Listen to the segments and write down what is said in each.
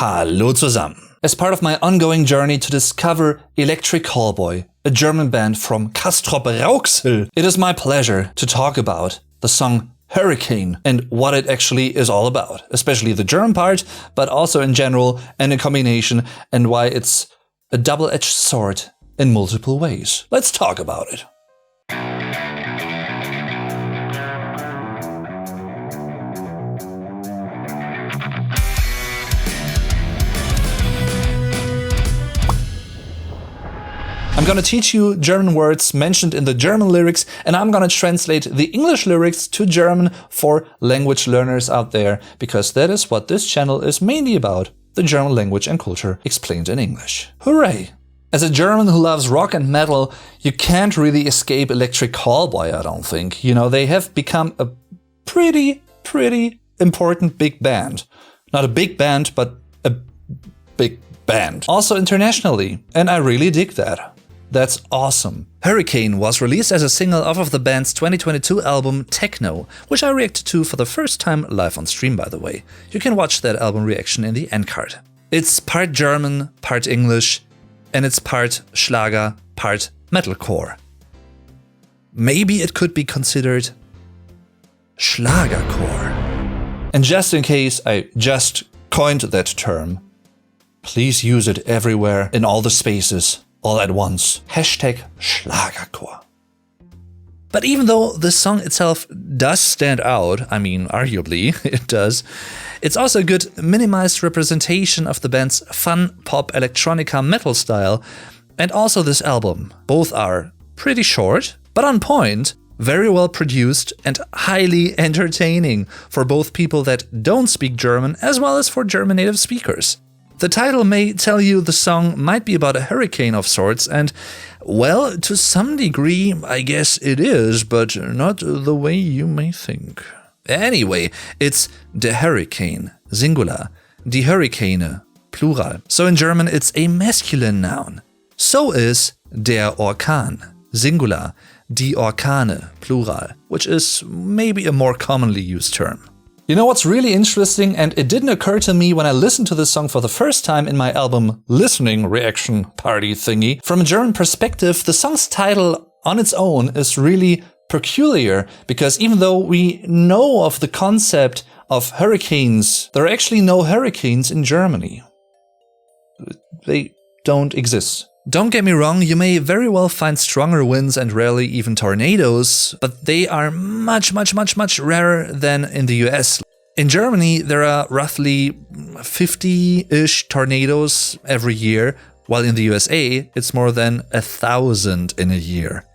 Hallo zusammen. As part of my ongoing journey to discover Electric Callboy, a German band from Castrop-Rauxel, it is my pleasure to talk about the song Hurricane and what it actually is all about, especially the German part, but also in general and in combination, and why it's a double-edged sword in multiple ways. Let's talk about it. I'm gonna teach you German words mentioned in the German lyrics, and I'm gonna translate the English lyrics to German for language learners out there, because that is what this channel is mainly about, the German language and culture explained in English. Hooray! As a German who loves rock and metal, you can't really escape Electric Callboy, I don't think. You know, they have become a pretty important big band. Not a big band, but a big band. Also internationally, and I really dig that. That's awesome. Hurricane was released as a single off of the band's 2022 album Techno, which I reacted to for the first time live on stream, by the way. You can watch that album reaction in the end card. It's part German, part English, and it's part Schlager, part metalcore. Maybe it could be considered Schlagercore. And just in case I just coined that term, please use it everywhere in all the spaces. All at once. Hashtag Schlagercore. But even though the song itself does stand out, I mean, arguably it does, it's also a good minimized representation of the band's fun pop electronica metal style, and also this album. Both are pretty short, but on point, very well produced, and highly entertaining for both people that don't speak German as well as for German native speakers. The title may tell you the song might be about a hurricane of sorts, and, well, to some degree, I guess it is, but not the way you may think. Anyway, it's der Hurricane, singular, die Hurrikane, plural. So in German it's a masculine noun. So is der Orkan, singular, die Orkane, plural, which is maybe a more commonly used term. You know what's really interesting, and it didn't occur to me when I listened to this song for the first time in my album listening reaction party thingy. From a German perspective, the song's title on its own is really peculiar, because even though we know of the concept of hurricanes, there are actually no hurricanes in Germany. They don't exist. Don't get me wrong, you may very well find stronger winds and rarely even tornadoes, but they are much rarer than in the US. In Germany, there are roughly 50-ish tornadoes every year, while in the USA, it's more than 1,000 in a year.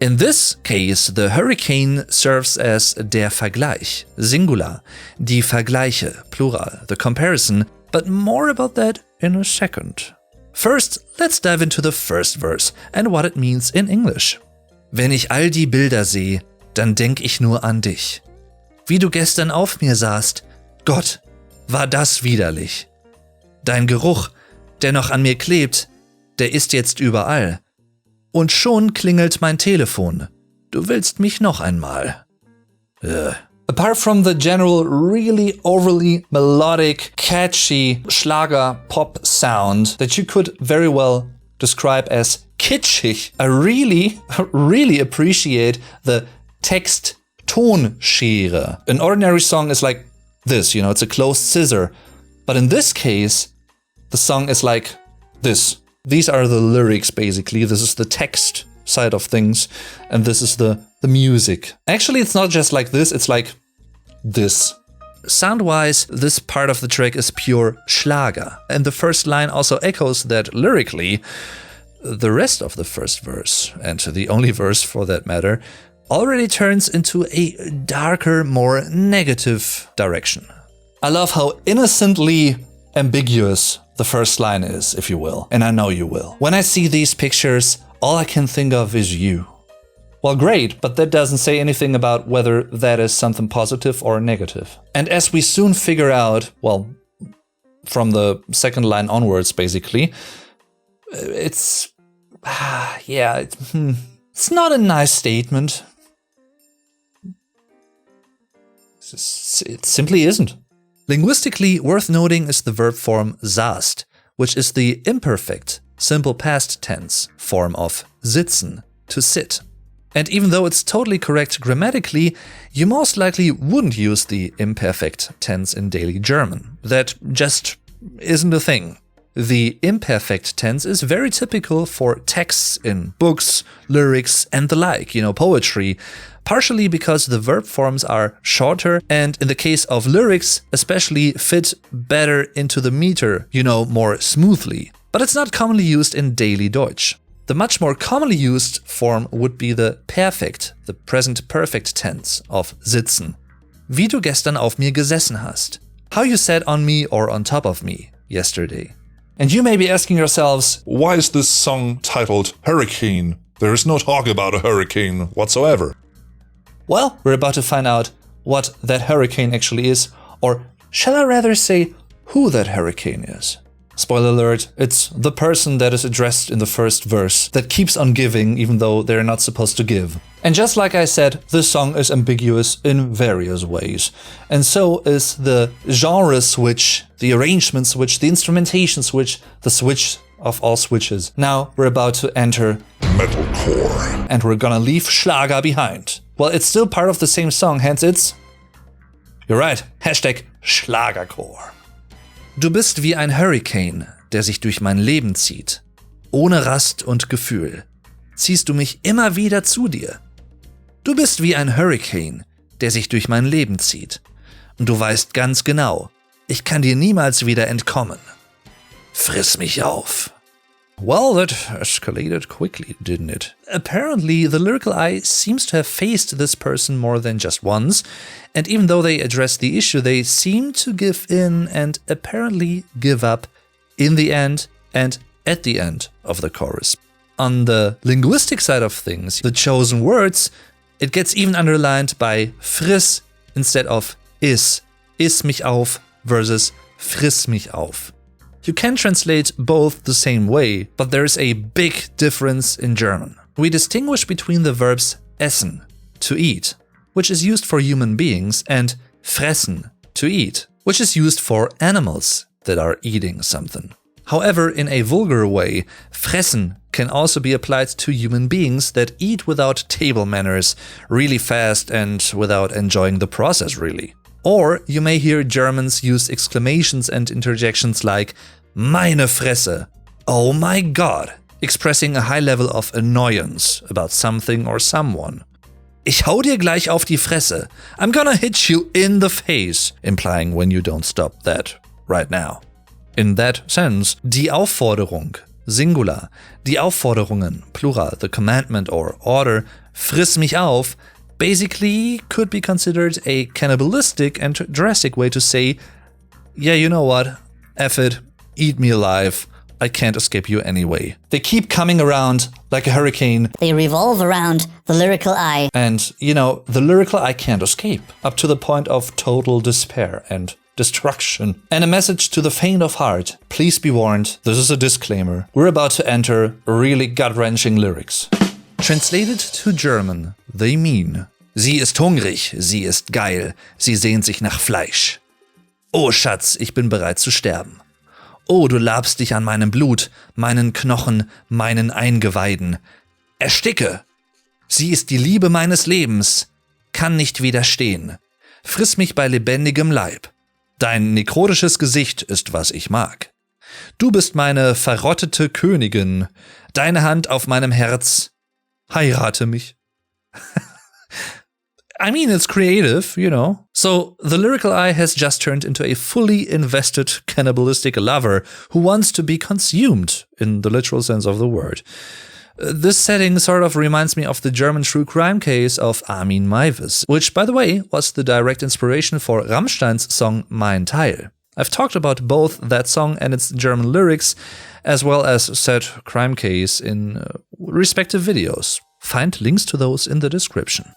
In this case, the hurricane serves as der Vergleich, singular, die Vergleiche, plural, the comparison, but more about that in a second. First, let's dive into the first verse and what it means in English. Wenn ich all die Bilder sehe, dann denk ich nur an dich. Wie du gestern auf mir saßt, Gott, war das widerlich. Dein Geruch, der noch an mir klebt, der ist jetzt überall. Und schon klingelt mein Telefon. Du willst mich noch einmal. Apart from the general really overly melodic, catchy Schlager pop sound that you could very well describe as kitschig, I really appreciate the Text-Tonschere. An ordinary song is like this, you know, it's a closed scissor. But in this case, the song is like this. These are the lyrics, basically. This is the text side of things, and this is the music. Actually, it's not just like this, it's like this. Sound-wise, this part of the track is pure Schlager, and the first line also echoes that lyrically. The rest of the first verse, and the only verse for that matter, already turns into a darker, more negative direction. I love how innocently ambiguous the first line is, if you will, and I know you will. When I see these pictures, all I can think of is you. Well, great, but that doesn't say anything about whether that is something positive or negative. And as we soon figure out, well, from the second line onwards, basically, it's not a nice statement. It simply isn't. Linguistically worth noting is the verb form saßt, which is the imperfect, simple past tense form of sitzen, to sit. And even though it's totally correct grammatically, you most likely wouldn't use the imperfect tense in daily German. That just isn't a thing. The imperfect tense is very typical for texts in books, lyrics, and the like, poetry, partially because the verb forms are shorter and in the case of lyrics especially fit better into the meter, more smoothly. But it's not commonly used in daily Deutsch. The much more commonly used form would be the perfect, the present perfect tense of sitzen. Wie du gestern auf mir gesessen hast. How you sat on me or on top of me yesterday. And you may be asking yourselves, why is this song titled Hurricane? There is no talk about a hurricane whatsoever. Well, we're about to find out what that hurricane actually is, or shall I rather say who that hurricane is. Spoiler alert, it's the person that is addressed in the first verse that keeps on giving even though they're not supposed to give. And just like I said, this song is ambiguous in various ways. And so is the genre switch, the arrangement switch, the instrumentation switch, the switch of all switches. Now we're about to enter metalcore. And we're gonna leave Schlager behind. Well, it's still part of the same song, hence it's... You're right, Hashtag Schlagerchor. Du bist wie ein Hurricane, der sich durch mein Leben zieht. Ohne Rast und Gefühl ziehst du mich immer wieder zu dir. Du bist wie ein Hurricane, der sich durch mein Leben zieht. Und du weißt ganz genau, ich kann dir niemals wieder entkommen. Friss mich auf. Well, that escalated quickly, didn't it? Apparently, the lyrical eye seems to have faced this person more than just once, and even though they address the issue, they seem to give in and apparently give up in the end and at the end of the chorus. On the linguistic side of things, the chosen words, it gets even underlined by friss instead of iss mich auf versus friss mich auf. You can translate both the same way, but there's a big difference in German. We distinguish between the verbs essen, to eat, which is used for human beings, and fressen, to eat, which is used for animals that are eating something. However, in a vulgar way, fressen can also be applied to human beings that eat without table manners, really fast and without enjoying the process really. Or you may hear Germans use exclamations and interjections like meine Fresse, oh my god, expressing a high level of annoyance about something or someone. Ich hau dir gleich auf die Fresse, I'm gonna hit you in the face, implying when you don't stop that right now. In that sense, die Aufforderung, Singular, die Aufforderungen, Plural, the commandment or order, friss mich auf, basically could be considered a cannibalistic and drastic way to say, yeah, you know what, F it, eat me alive, I can't escape you anyway. They keep coming around like a hurricane. They revolve around the lyrical eye. And, the lyrical eye can't escape, up to the point of total despair and destruction. And a message to the faint of heart, please be warned, this is a disclaimer, we're about to enter really gut-wrenching lyrics. Translated to German, they mean: Sie ist hungrig, sie ist geil, sie sehnt sich nach Fleisch. Oh Schatz, ich bin bereit zu sterben. Oh, du labst dich an meinem Blut, meinen Knochen, meinen Eingeweiden. Ersticke! Sie ist die Liebe meines Lebens, kann nicht widerstehen. Friss mich bei lebendigem Leib. Dein nekrotisches Gesicht ist, was ich mag. Du bist meine verrottete Königin, deine Hand auf meinem Herz. Heirate mich. I mean, it's creative, So, the lyrical eye has just turned into a fully invested cannibalistic lover who wants to be consumed, in the literal sense of the word. This setting sort of reminds me of the German true crime case of Armin Meiwes, which, by the way, was the direct inspiration for Rammstein's song Mein Teil. I've talked about both that song and its German lyrics, as well as said crime case in respective videos. Find links to those in the description.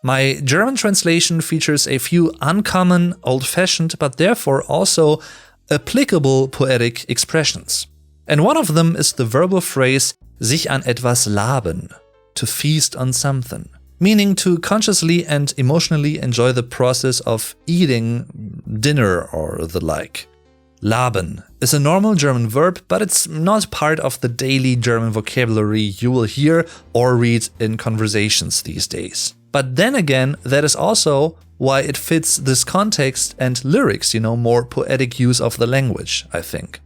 My German translation features a few uncommon, old-fashioned, but therefore also applicable poetic expressions. And one of them is the verbal phrase sich an etwas laben, to feast on something. meaning to consciously and emotionally enjoy the process of eating dinner or the like. Laben is a normal German verb, but it's not part of the daily German vocabulary you will hear or read in conversations these days. But then again, that is also why it fits this context and lyrics, more poetic use of the language, I think.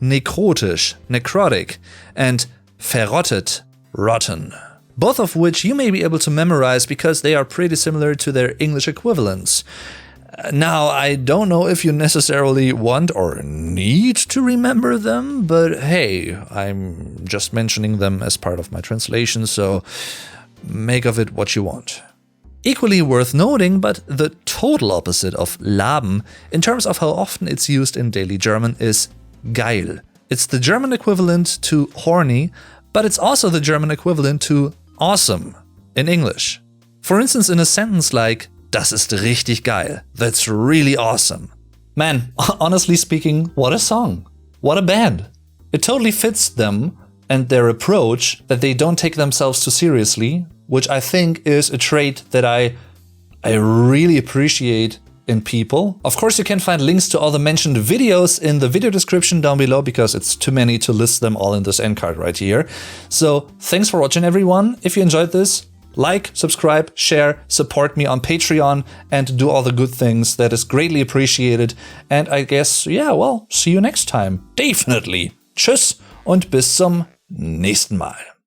Nekrotisch, necrotic, and verrottet, rotten. Both of which you may be able to memorize because they are pretty similar to their English equivalents. Now, I don't know if you necessarily want or need to remember them, but hey, I'm just mentioning them as part of my translation, so make of it what you want. Equally worth noting, but the total opposite of laben, in terms of how often it's used in daily German, is geil. It's the German equivalent to horny, but it's also the German equivalent to awesome in English. For instance, in a sentence like, das ist richtig geil. That's really awesome. Man, honestly speaking, what a song. What a band. It totally fits them and their approach that they don't take themselves too seriously, which I think is a trait that I really appreciate in people. Of course, you can find links to all the mentioned videos in the video description down below because it's too many to list them all in this end card right here. So thanks for watching, everyone. If you enjoyed this, like, subscribe, share, support me on Patreon, and do all the good things. That is greatly appreciated. And I guess, see you next time. Definitely. Tschüss und bis zum nächsten Mal.